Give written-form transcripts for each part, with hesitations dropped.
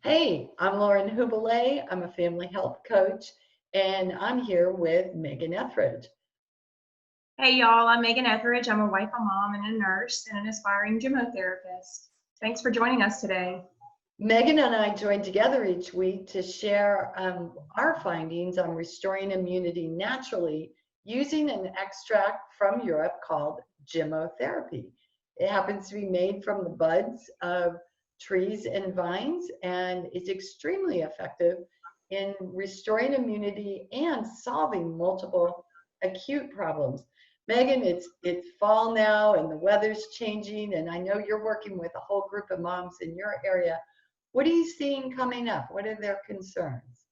Hey, I'm Lauren Hubele. I'm a family health coach, and I'm here with Megan Etheridge. Hey y'all, I'm Megan Etheridge. I'm a wife, a mom, and a nurse, and an aspiring gemmotherapist. Thanks for joining us today. Megan and I join together each week to share our findings on restoring immunity naturally using an extract from Europe called Gemmotherapy. It happens to be made from the buds of trees and vines, and it's extremely effective in restoring immunity and solving multiple acute problems. Megan, it's fall now and the weather's changing, and I know you're working with a whole group of moms in your area. What are you seeing coming up? What are their concerns?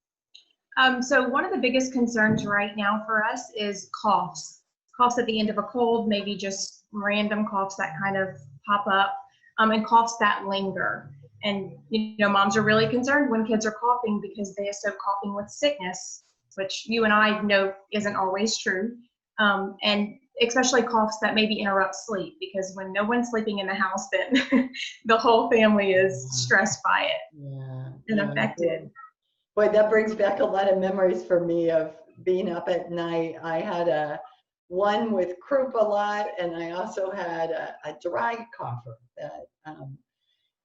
So one of the biggest concerns right now for us is coughs. Coughs at the end of a cold, maybe just random coughs that kind of pop up, and coughs that linger. And, moms are really concerned when kids are coughing because they associate coughing with sickness, which you and I know isn't always true. And especially coughs that maybe interrupt sleep, because when no one's sleeping in the house, then the whole family is stressed by it and affected. Boy, that brings back a lot of memories for me of being up at night. I had one with croup a lot, and I also had a dry cougher that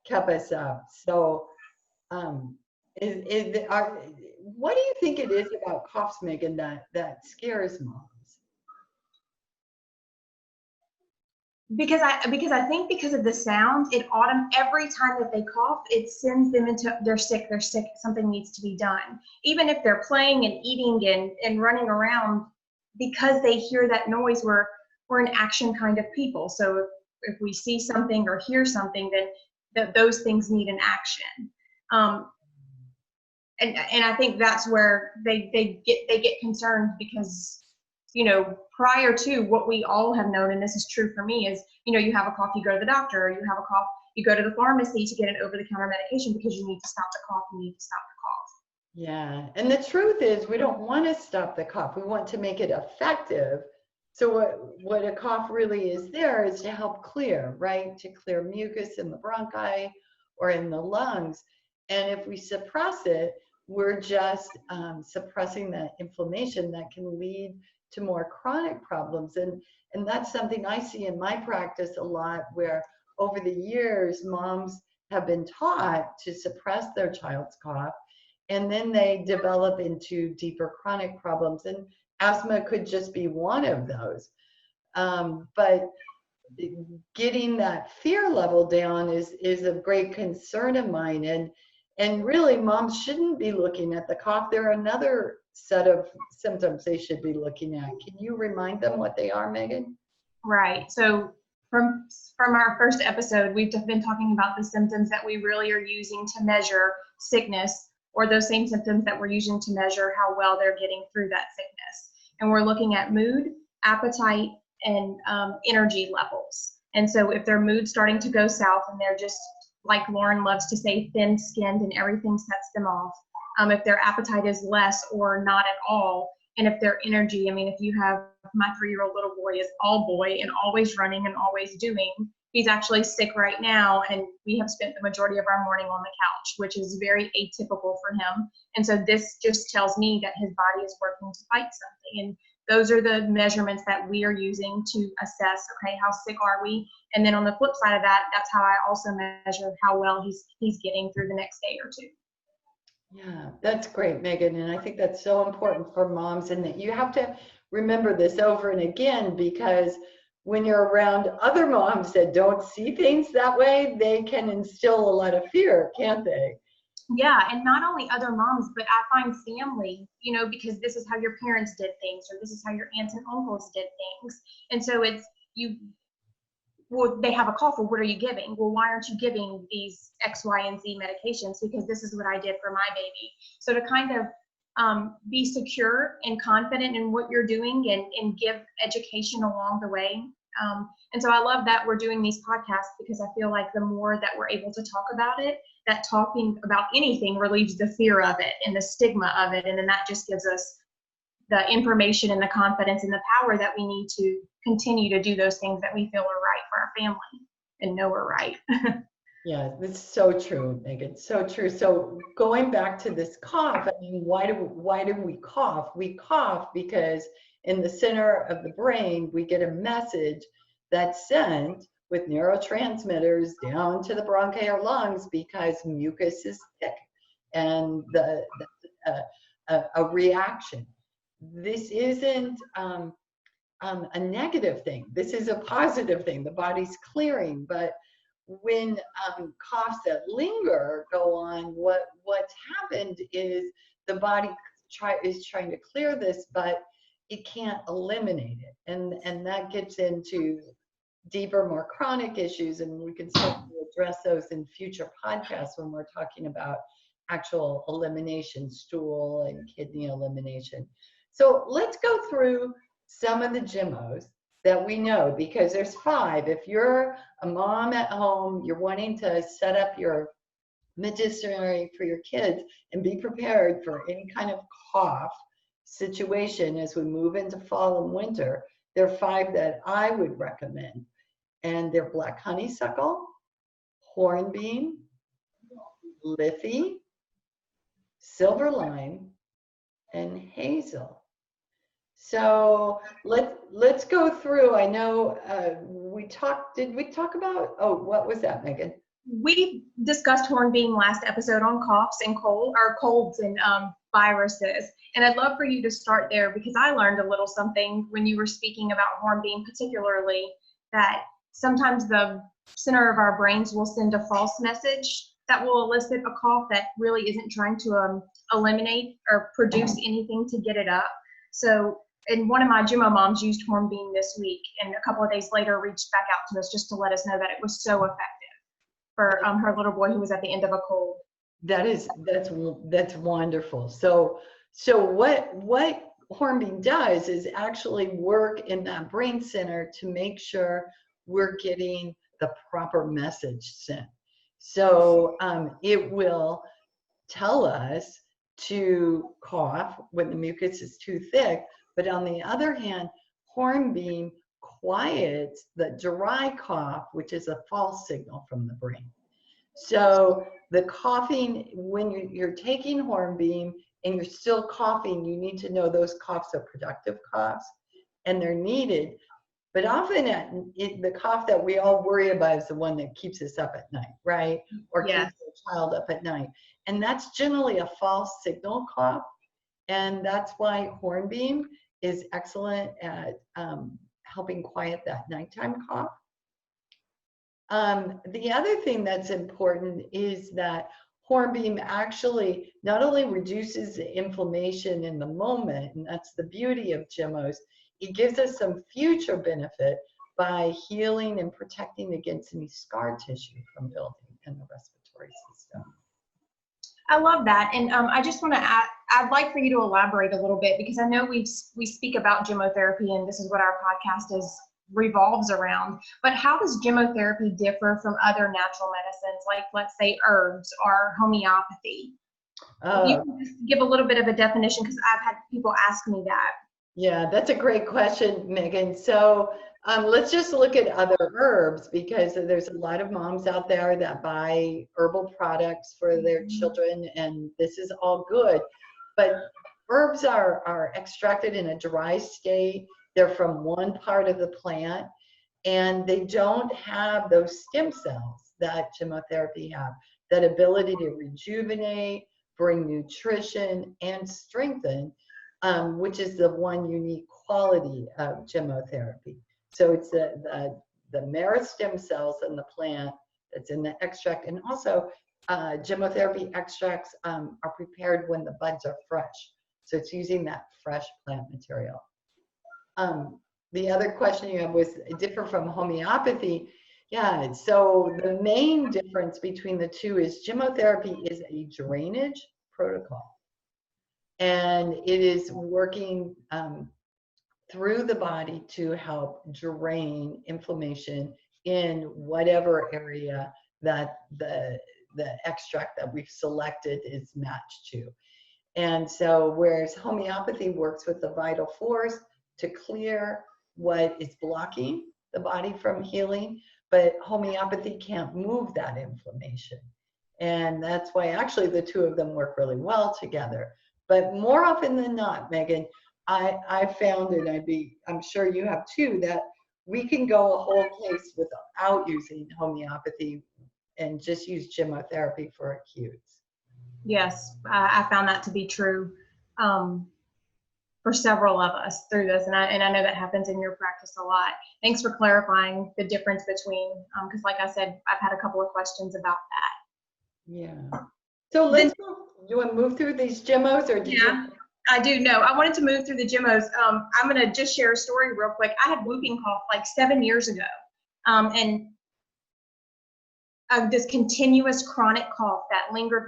kept us up. So, what do you think it is about coughs, Megan, that scares moms? Because I think because of the sound, every time that they cough, it sends them into they're sick, something needs to be done. Even if they're playing and eating and running around, because they hear that noise, we're an action kind of people. So if we see something or hear something, then those things need an action. And I think that's where they get concerned, because prior to what we all have known, and this is true for me, is, you have a cough, you go to the doctor, or you have a cough, you go to the pharmacy to get an over-the-counter medication because you need to stop the cough, you need to stop the cough. Yeah, and the truth is we don't want to stop the cough. We want to make it effective. So what a cough really is there is to help clear, right? To clear mucus in the bronchi or in the lungs. And if we suppress it, we're just suppressing that inflammation that can lead to more chronic problems. And that's something I see in my practice a lot, where over the years, moms have been taught to suppress their child's cough, and then they develop into deeper chronic problems. And asthma could just be one of those. But getting that fear level down is a great concern of mine. And really, moms shouldn't be looking at the cough. There are another set of symptoms they should be looking at. Can you remind them what they are, Megan? Right. So from our first episode, we've been talking about the symptoms that we really are using to measure sickness, or those same symptoms that we're using to measure how well they're getting through that sickness. And we're looking at mood, appetite, and energy levels. And so if their mood's starting to go south and they're just, like Lauren loves to say, thin-skinned and everything sets them off, if their appetite is less or not at all, and if their energy, if you have, my 3-year-old little boy is all boy and always running and always doing. He's actually sick right now, and we have spent the majority of our morning on the couch, which is very atypical for him. And so this just tells me that his body is working to fight something. And those are the measurements that we are using to assess, okay, how sick are we? And then on the flip side of that, that's how I also measure how well he's getting through the next day or two. Yeah, that's great, Megan. And I think that's so important for moms, and that you have to remember this over and again, because when you're around other moms that don't see things that way, they can instill a lot of fear, can't they? Yeah, and not only other moms, but I find family, because this is how your parents did things, or this is how your aunts and uncles did things. And so it's they have a cough. Well, what are you giving? Well, why aren't you giving these X, Y, and Z medications? Because this is what I did for my baby. So to kind of be secure and confident in what you're doing, and give education along the way. And so I love that we're doing these podcasts, because I feel like the more that we're able to talk about it, that talking about anything relieves the fear of it and the stigma of it. And then that just gives us the information and the confidence and the power that we need to continue to do those things that we feel are right for our family and know are right. Yeah, it's so true, Megan. So true. So going back to this cough, I mean, why do we cough? We cough because in the center of the brain, we get a message that's sent with neurotransmitters down to the bronchi or lungs because mucus is thick and a reaction. This isn't a negative thing. This is a positive thing. The body's clearing, but when coughs that linger go on, what's happened is the body is trying to clear this, but it can't eliminate it, and that gets into deeper, more chronic issues, and we can certainly address those in future podcasts when we're talking about actual elimination, stool and kidney elimination. So let's go through some of the GMOs that we know, because there's 5. If you're a mom at home, you're wanting to set up your medicinary for your kids and be prepared for any kind of cough situation as we move into fall and winter, there are 5 that I would recommend. And they're black honeysuckle, hornbeam, liffy, silver lime, and hazel. So let's go through. I know did we talk about, oh, what was that, Megan? We discussed hornbeam last episode on coughs and colds and viruses. And I'd love for you to start there because I learned a little something when you were speaking about hornbeam, particularly that sometimes the center of our brains will send a false message that will elicit a cough that really isn't trying to eliminate or produce anything to get it up. So, and one of my Gemmo moms used hornbeam this week, and a couple of days later reached back out to us just to let us know that it was so effective for her little boy who was at the end of a cold. That's wonderful. So what hornbeam does is actually work in that brain center to make sure we're getting the proper message sent. So it will tell us to cough when the mucus is too thick, but on the other hand, hornbeam quiets the dry cough, which is a false signal from the brain. So the coughing, when you're taking hornbeam and you're still coughing, you need to know those coughs are productive coughs and they're needed. But often the cough that we all worry about is the one that keeps us up at night, right? Or keeps the child up at night. And that's generally a false signal cough. And that's why hornbeam is excellent at helping quiet that nighttime cough. The other thing that's important is that hornbeam actually not only reduces the inflammation in the moment, and that's the beauty of Gemmos, it gives us some future benefit by healing and protecting against any scar tissue from building in the respiratory system. I love that. And I just want to add, I'd like for you to elaborate a little bit because I know we speak about gemmotherapy and this is what our podcast revolves around, but how does gemmotherapy differ from other natural medicines, like let's say herbs or homeopathy? If you can just give a little bit of a definition, because I've had people ask me that. Yeah, that's a great question, Megan. So let's just look at other herbs, because there's a lot of moms out there that buy herbal products for their children, and this is all good. But herbs are extracted in a dry state. They're from one part of the plant, and they don't have those stem cells that gemmotherapy have, that ability to rejuvenate, bring nutrition, and strengthen, which is the one unique quality of gemmotherapy. So it's the marrow stem cells in the plant that's in the extract, and also gemmotherapy extracts are prepared when the buds are fresh. So it's using that fresh plant material. The other question you have was different from homeopathy. Yeah, so the main difference between the two is gemmotherapy is a drainage protocol. And it is working through the body to help drain inflammation in whatever area that the extract that we've selected is matched to. And so whereas homeopathy works with the vital force to clear what is blocking the body from healing, but homeopathy can't move that inflammation. And that's why actually the two of them work really well together. But more often than not, Megan, I found, and I'm sure you have too, that we can go a whole case without using homeopathy and just use gemmotherapy for acutes. Yes, I found that to be true for several of us through this, and I know that happens in your practice a lot. Thanks for clarifying the difference between, because like I said, I've had a couple of questions about that. Yeah. So you want to move through these gemmos, or did yeah, you? I do know. I wanted to move through the gemmos. I'm going to just share a story real quick. I had whooping cough like 7 years ago, and this continuous chronic cough that lingered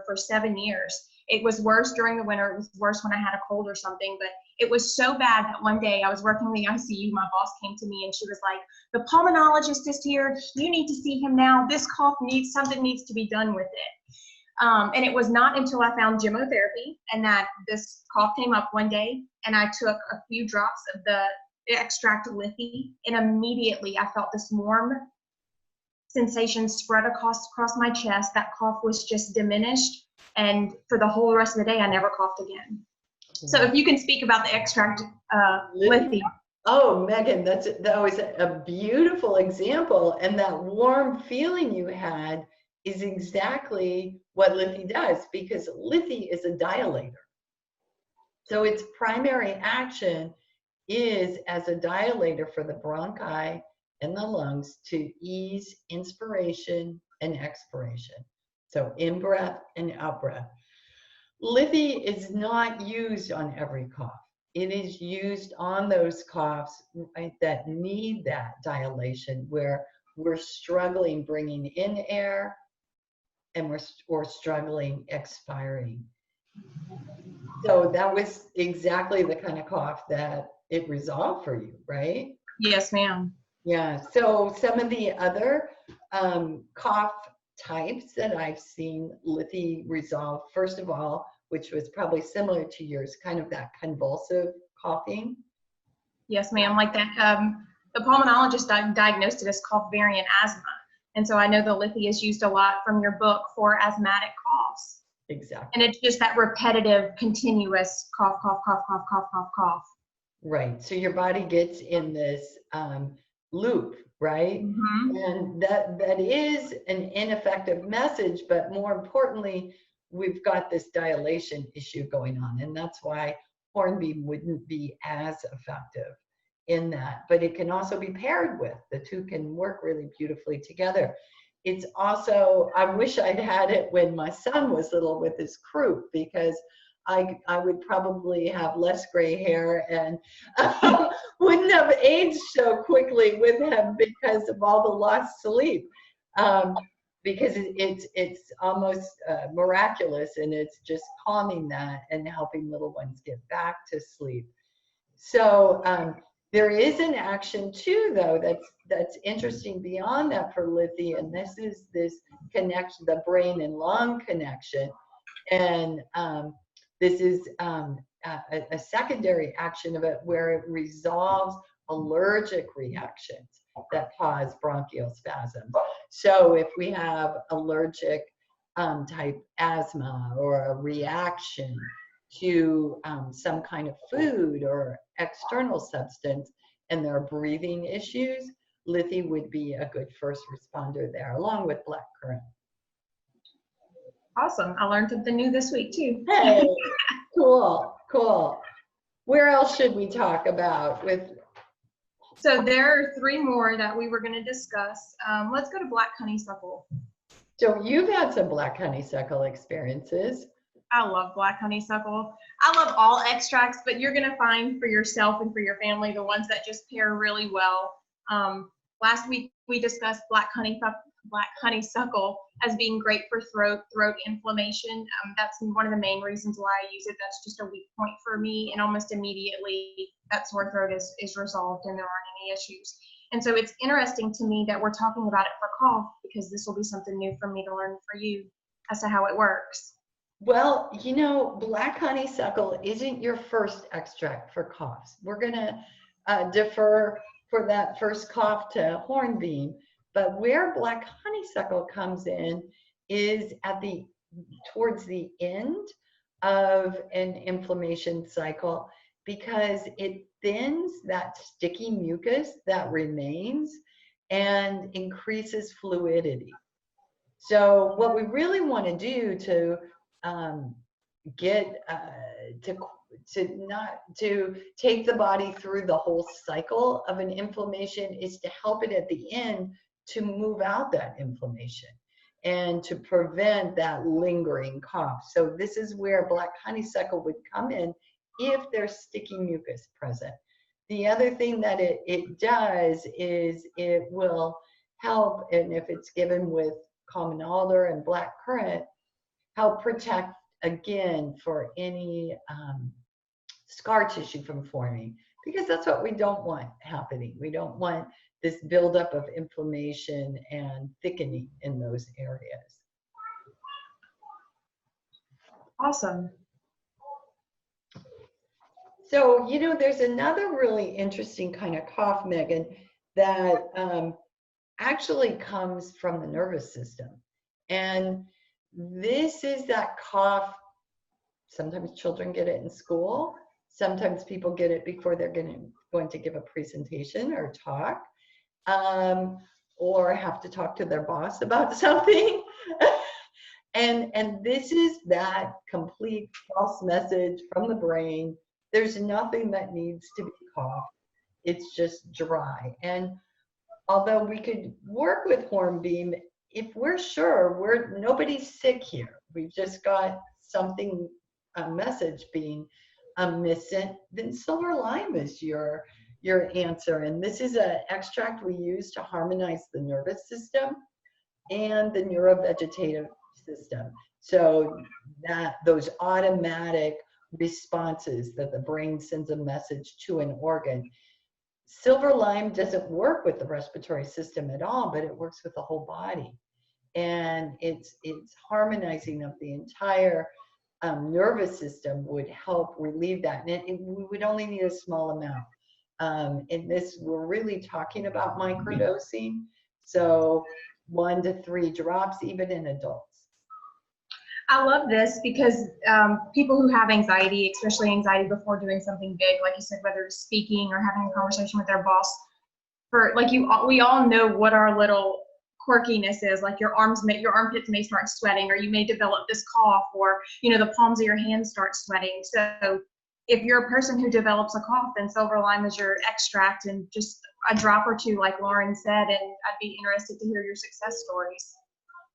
for 7 years. It was worse during the winter. It was worse when I had a cold or something, but it was so bad that one day I was working in the ICU. My boss came to me and she was like, the pulmonologist is here. You need to see him now. This cough something needs to be done with it. And it was not until I found gemmotherapy and that this cough came up one day and I took a few drops of the extract of lithy, and immediately I felt this warm sensation spread across my chest. That cough was just diminished, and for the whole rest of the day, I never coughed again. So if you can speak about the extract lithy. Oh, Megan, that was a beautiful example, and that warm feeling you had is exactly what lithy does, because lithy is a dilator. So its primary action is as a dilator for the bronchi and the lungs to ease inspiration and expiration. So in-breath and out-breath. Lithy is not used on every cough. It is used on those coughs, right, that need that dilation, where we're struggling bringing in air and we're struggling expiring. So that was exactly the kind of cough that it resolved for you, right? Yes, ma'am. Yeah. So some of the other cough types that I've seen lithy resolve, first of all, which was probably similar to yours, kind of that convulsive coughing. Yes, ma'am. Like that, the pulmonologist diagnosed it as cough variant asthma. And so I know the lithy is used a lot from your book for asthmatic coughs. Exactly. And it's just that repetitive, continuous cough, cough, cough, cough, cough, cough, cough. Right. So your body gets in this loop, right? Mm-hmm. And that is an ineffective message, but more importantly, we've got this dilation issue going on, and that's why hornbeam wouldn't be as effective in that. But it can also be paired with. The two can work really beautifully together. It's also, I wish I'd had it when my son was little with his croup, because I would probably have less gray hair and wouldn't have aged so quickly with him because of all the lost sleep. Because it's almost miraculous, and it's just calming that and helping little ones get back to sleep. So there is an action too, though, that's interesting beyond that for lithy, and this is this connection, the brain and lung connection, and this is a secondary action of it, where it resolves allergic reactions that cause bronchial spasms. So if we have allergic type asthma or a reaction to some kind of food or external substance, and there are breathing issues, lithy would be a good first responder there, along with blackcurrant. Awesome. I learned something new this week too. Hey, cool, cool. Where else should we talk about with? So there are 3 more that we were going to discuss. Let's go to black honeysuckle. So you've had some black honeysuckle experiences. I love black honeysuckle. I love all extracts, but you're going to find for yourself and for your family the ones that just pair really well. Last week we discussed black honeysuckle as being great for throat inflammation. That's one of the main reasons why I use it. That's just a weak point for me, and almost immediately that sore throat is resolved and there aren't any issues. And so it's interesting to me that we're talking about it for cough, because this will be something new for me to learn for you as to how it works. Well, you know, black honeysuckle isn't your first extract for coughs. We're going to defer for that first cough to hornbeam. But where black honeysuckle comes in is towards the end of an inflammation cycle, because it thins that sticky mucus that remains and increases fluidity. So what we really want to do to get to take the body through the whole cycle of an inflammation is to help it at the end to move out that inflammation and to prevent that lingering cough. So this is where black honeysuckle would come in if there's sticky mucus present. The other thing that it does is it will help, and if it's given with common alder and black currant, help protect again for any scar tissue from forming, because that's what we don't want happening. We don't want this buildup of inflammation and thickening in those areas. Awesome. So, you know, there's another really interesting kind of cough, Megan, that actually comes from the nervous system. And this is that cough. Sometimes children get it in school. Sometimes people get it before they're going to give a presentation or talk, or have to talk to their boss about something. And this is that complete false message from the brain. There's nothing that needs to be coughed. It's just dry. And although we could work with hornbeam, if we're sure nobody's sick here, we've just got something, a message being missing, then silver lime is your answer. And this is an extract we use to harmonize the nervous system and the neurovegetative system. So that those automatic responses that the brain sends a message to an organ. Silver lime doesn't work with the respiratory system at all, but it works with the whole body. And it's harmonizing of the entire nervous system would help relieve that. And we would only need a small amount. In this, we're really talking about microdosing. So 1 to 3 drops, even in adults. I love this because people who have anxiety, especially anxiety before doing something big, like you said, whether it's speaking or having a conversation with their boss, we all know what our little quirkiness is. Like your armpits may start sweating, or you may develop this cough, or the palms of your hands start sweating. So if you're a person who develops a cough, then silver lime is your extract, and just a drop or two, like Lauren said. And I'd be interested to hear your success stories.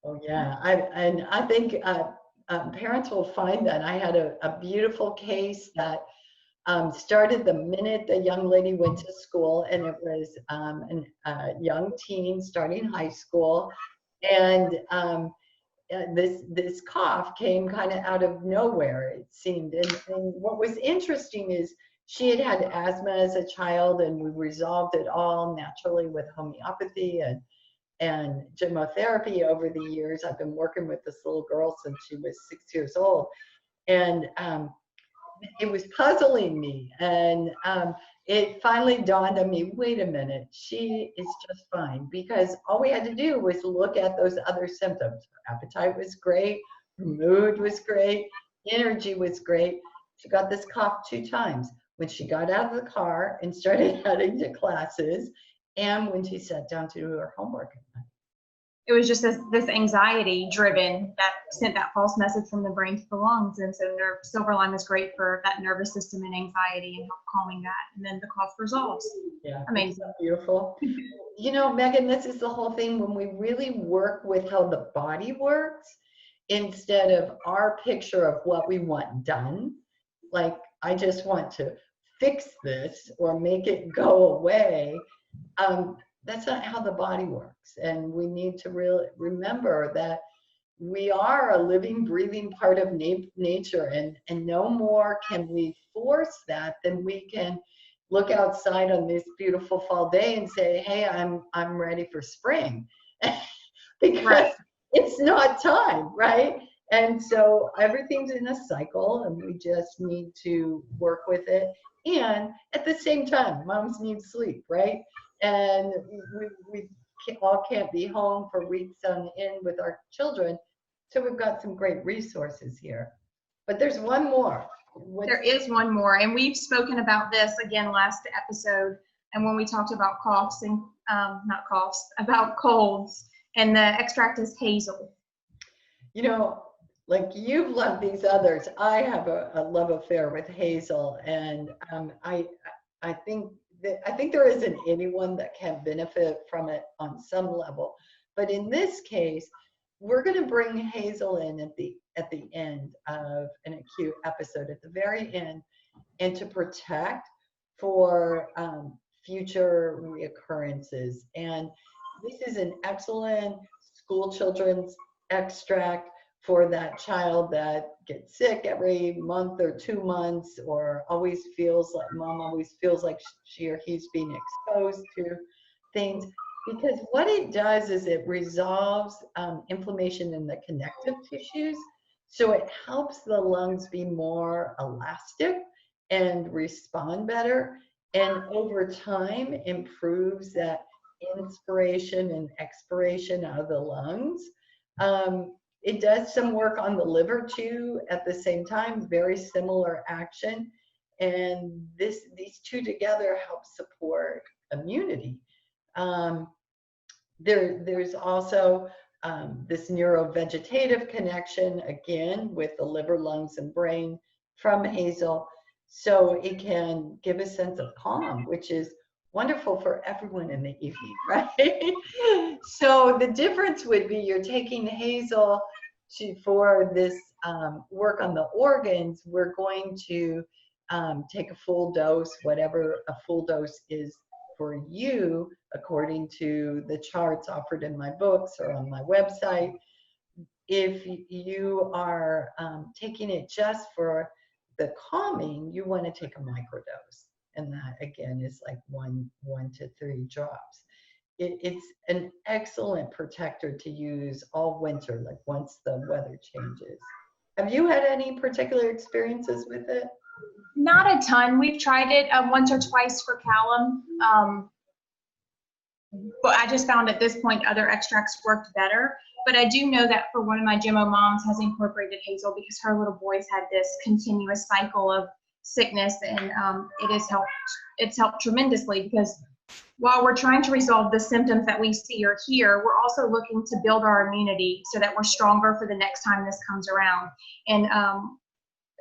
Oh yeah, I think parents will find that. I had a beautiful case that started the minute the young lady went to school, and it was a young teen starting high school, and this cough came kind of out of nowhere, it seemed. And what was interesting is she had had asthma as a child, and we resolved it all naturally with homeopathy and gemmotherapy over the years. I've been working with this little girl since she was 6 years old. And it was puzzling me. And it finally dawned on me, wait a minute, she is just fine. Because all we had to do was look at those other symptoms. Her appetite was great, her mood was great, energy was great. She got this cough 2 times. When she got out of the car and started heading to classes, and when she sat down to do her homework at night. It was just this anxiety driven that sent that false message from the brain to the lungs. And so silver lime is great for that nervous system and anxiety and help calming that. And then the cough resolves. Yeah, amazing. Beautiful. Megan, this is the whole thing when we really work with how the body works instead of our picture of what we want done. Like, I just want to fix this or make it go away. That's not how the body works. And we need to really remember that we are a living, breathing part of nature, and no more can we force that than we can look outside on this beautiful fall day and say, hey, I'm ready for spring. Because right. It's not time, right? And so everything's in a cycle, and we just need to work with it And at the same time, moms need sleep, right? And we all can't be home for weeks on end with our children. So we've got some great resources here. But there's one more. There is one more, and we've spoken about this again last episode, and when we talked about coughs and not coughs, about colds, and the extract is hazel. You know, like you've loved these others, I have a love affair with hazel, and I think there isn't anyone that can benefit from it on some level. But in this case, we're going to bring hazel in at the end of an acute episode, at the very end, and to protect for future reoccurrences. And this is an excellent school children's extract for that child that gets sick every month or 2 months, or always feels like mom always feels like she or he's being exposed to things. Because what it does is it resolves inflammation in the connective tissues. So it helps the lungs be more elastic and respond better. And over time, improves that inspiration and expiration out of the lungs. It does some work on the liver too at the same time, very similar action. And these two together help support immunity. There's also this neurovegetative connection, again, with the liver, lungs, and brain from hazel. So it can give a sense of calm, which is wonderful for everyone in the evening, right? So the difference would be you're taking hazel for this work on the organs. We're going to take a full dose, whatever a full dose is for you, according to the charts offered in my books or on my website. If you are taking it just for the calming, you want to take a microdose. And that, again, is like 1 to 3 drops. It's an excellent protector to use all winter, like once the weather changes. Have you had any particular experiences with it? Not a ton. We've tried it once or twice for Callum, but I just found at this point other extracts worked better. But I do know that for one of my Gemmo moms has incorporated hazel because her little boys had this continuous cycle of sickness, and it's helped tremendously, because while we're trying to resolve the symptoms that we see or hear, we're also looking to build our immunity so that we're stronger for the next time this comes around. And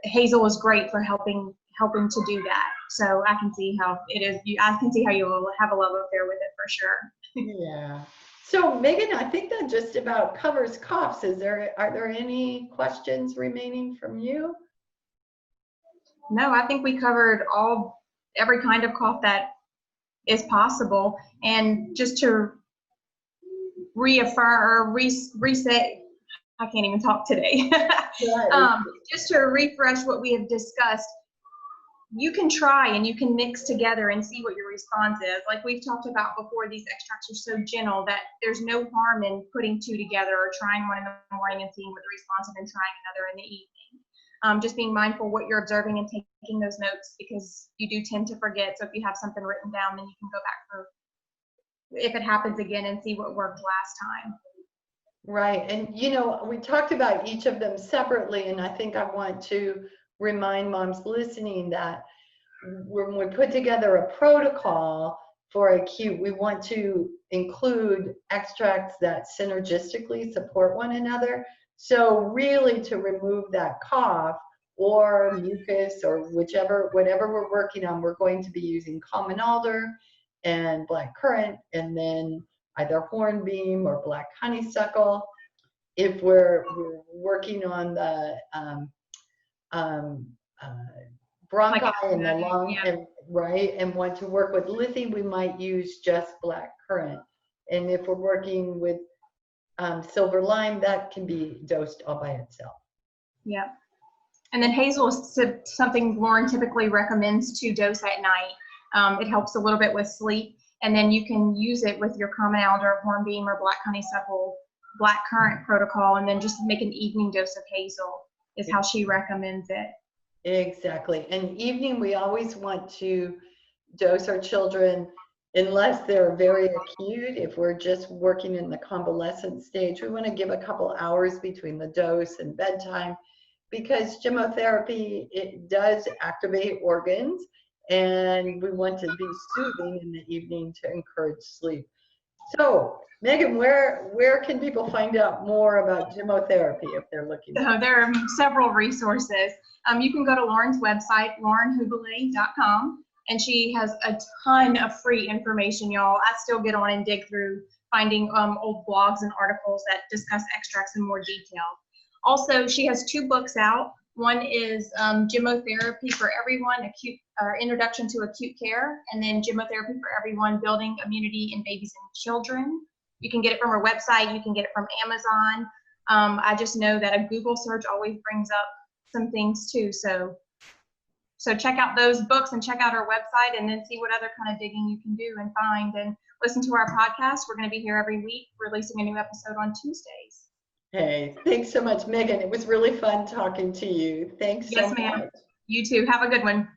hazel is great for helping to do that. So I can see how it is. I can see how you'll have a love affair with it for sure. Yeah. So Megan, I think that just about covers coughs. Are there any questions remaining from you? No, I think we covered every kind of cough that is possible. And just to reaffirm or reset, I can't even talk today. Just to refresh what we have discussed, you can try and you can mix together and see what your response is. Like we've talked about before, these extracts are so gentle that there's no harm in putting 2 together or trying one in the morning and seeing what the response is, and trying another in the evening. Just being mindful what you're observing and taking those notes, because you do tend to forget. So if you have something written down, then you can go back for if it happens again and see what worked last time. Right. And, we talked about each of them separately, and I think I want to remind moms listening that when we put together a protocol for acute, we want to include extracts that synergistically support one another. So really, to remove that cough or mucus or whatever we're working on, we're going to be using common alder and black currant, and then either hornbeam or black honeysuckle. If we're working on the bronchi and the lung, yeah. and want to work with lithy, we might use just black currant. And if we're working with silver lime, that can be dosed all by itself. Yeah. And then hazel is something Lauren typically recommends to dose at night. It helps a little bit with sleep. And then you can use it with your common alder, hornbeam, or black honeysuckle, black currant protocol, and then just make an evening dose of hazel is how she recommends it. Exactly. And evening, we always want to dose our children unless they're very acute. If we're just working in the convalescent stage, we want to give a couple hours between the dose and bedtime because gemmotherapy, it does activate organs and we want to be soothing in the evening to encourage sleep. So, Megan, where can people find out more about gemmotherapy if they're looking So for? there are several resources. You can go to Lauren's website, laurenhubele.com, and she has a ton of free information, y'all. I still get on and dig through finding old blogs and articles that discuss extracts in more detail. Also, she has 2 books out. One is Gemmotherapy for Everyone, Introduction to Acute Care, and then Gemmotherapy for Everyone, Building Immunity in Babies and Children. You can get it from her website. You can get it from Amazon. I just know that a Google search always brings up some things too. So check out those books and check out our website and then see what other kind of digging you can do and find and listen to our podcast. We're going to be here every week, releasing a new episode on Tuesdays. Hey, thanks so much, Megan. It was really fun talking to you. Thanks so Yes, much. ma'am. You too. Have a good one.